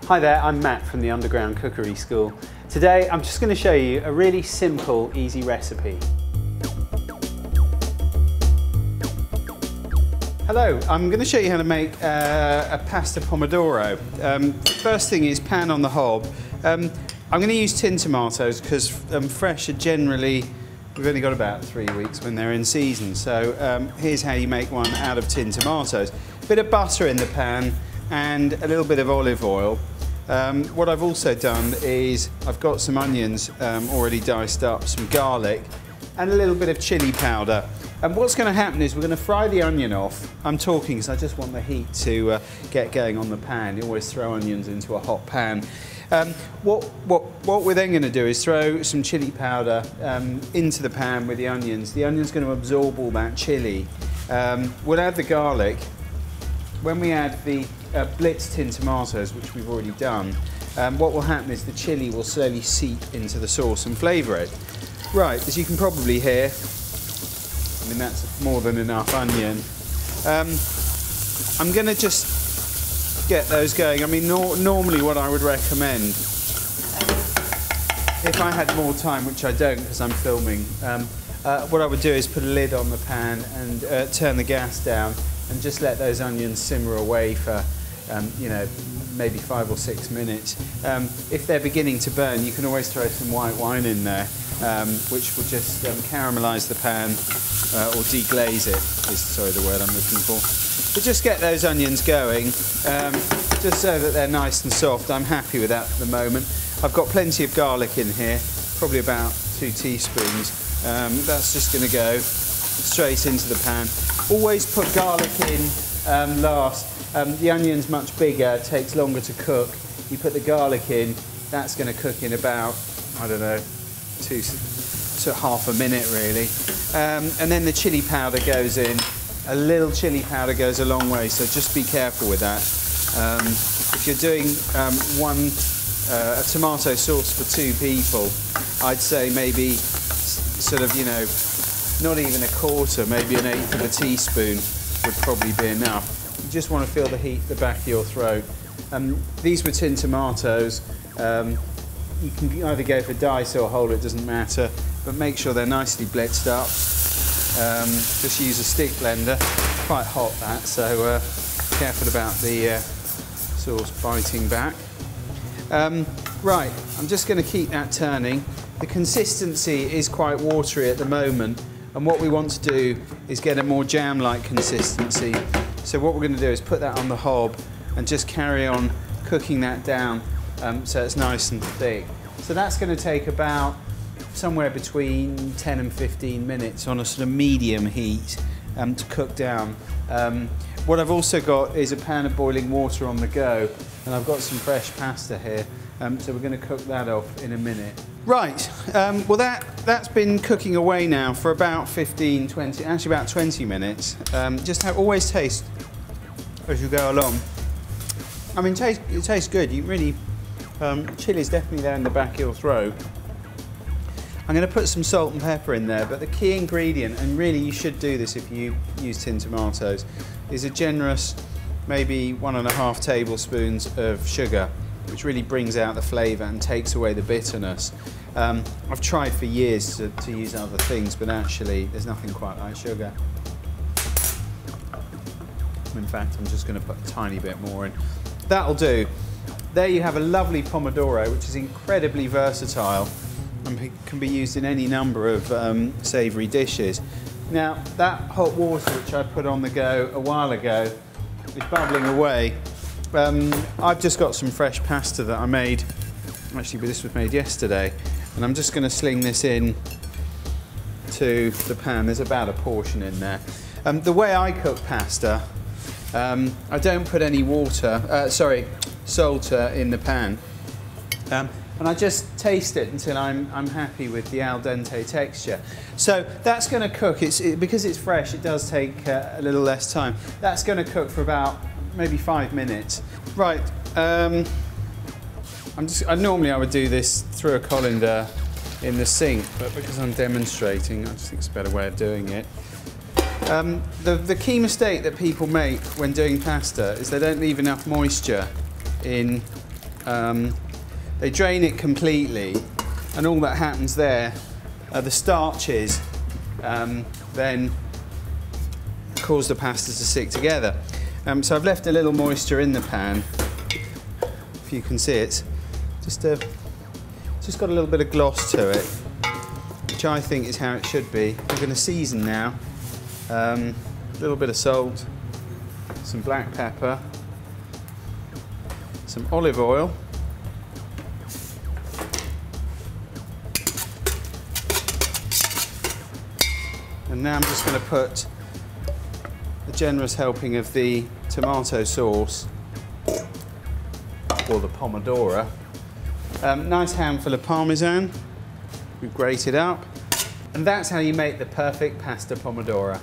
Hi there, I'm Matt from the Underground Cookery School. Today I'm just going to show you a really simple, easy recipe. Hello, I'm going to show you how to make a pasta pomodoro. First thing is pan on the hob. I'm going to use tin tomatoes because fresh are generally, we've only got about 3 weeks when they're in season. So here's how you make one out of tin tomatoes. A bit of butter in the pan and a little bit of olive oil. What I've also done is I've got some onions already diced up, some garlic and a little bit of chili powder. And what's going to happen is we're going to fry the onion off. I'm talking because I just want the heat to get going on the pan. You always throw onions into a hot pan. What we're then going to do is throw some chili powder into the pan with the onions. The onion's going to absorb all that chili. We'll add the garlic. When we add the blitzed tin tomatoes, which we've already done, what will happen is the chili will slowly seep into the sauce and flavour it. Right, as you can probably hear, I mean that's more than enough onion. I'm going to just get those going. I mean normally what I would recommend, if I had more time, which I don't because I'm filming, what I would do is put a lid on the pan and turn the gas down and just let those onions simmer away for you know, maybe 5 or 6 minutes. If they're beginning to burn, you can always throw some white wine in there, which will just caramelise the pan or deglaze it, is sorry the word I'm looking for. But just get those onions going, just so that they're nice and soft. I'm happy with that for the moment. I've got plenty of garlic in here, probably about 2 teaspoons. That's just going to go straight into the pan. Always put garlic in last. The onion's much bigger, takes longer to cook. You put the garlic in, that's going to cook in about, I don't know, half a minute really. And then the chili powder goes in. A little chili powder goes a long way, so just be careful with that. If you're doing a tomato sauce for 2 people, I'd say maybe sort of, you know, not even a quarter, maybe an 1/8 of a teaspoon would probably be enough. You just want to feel the heat at the back of your throat. These were tin tomatoes. You can either go for dice or whole, it doesn't matter, but make sure they're nicely blitzed up. Just use a stick blender. Quite hot that, so careful about the sauce biting back. Right, I'm just going to keep that turning. The consistency is quite watery at the moment, and what we want to do is get a more jam-like consistency. So what we're going to do is put that on the hob and just carry on cooking that down so it's nice and thick. So that's going to take about somewhere between 10 and 15 minutes on a sort of medium heat to cook down. What I've also got is a pan of boiling water on the go, and I've got some fresh pasta here, so we're going to cook that off in a minute. Right, well that's been cooking away now for about 15, 20, actually about 20 minutes. Just always taste as you go along. I mean, it tastes good. You really, chili's definitely there in the back of your throat. I'm going to put some salt and pepper in there, but the key ingredient, and really you should do this if you use tin tomatoes, is a generous, maybe 1.5 tablespoons of sugar, which really brings out the flavour and takes away the bitterness. I've tried for years to use other things, but actually there's nothing quite like sugar. In fact, I'm just going to put a tiny bit more in. That'll do. There you have a lovely pomodoro, which is incredibly versatile and can be used in any number of savoury dishes. Now, that hot water which I put on the go a while ago is bubbling away. I've just got some fresh pasta that I made. Actually, this was made yesterday, and I'm just going to sling this in to the pan. There's about a portion in there. The way I cook pasta, I don't put any salt in the pan, and I just taste it until I'm happy with the al dente texture. So that's going to cook. Because it's fresh, it does take a little less time. That's going to cook for about maybe 5 minutes. Right. Normally I would do this through a colander in the sink, but because I'm demonstrating, I just think it's a better way of doing it. The key mistake that people make when doing pasta is they don't leave enough moisture in They drain it completely, and all that happens there, the starches then cause the pasta to stick together. So I've left a little moisture in the pan. If you can see it, just got a little bit of gloss to it, which I think is how it should be. We're going to season now. A little bit of salt, some black pepper, some olive oil, and now I'm just going to put a generous helping of the tomato sauce, or the Pomodoro. Nice handful of Parmesan, we've grated up, and that's how you make the perfect pasta Pomodoro.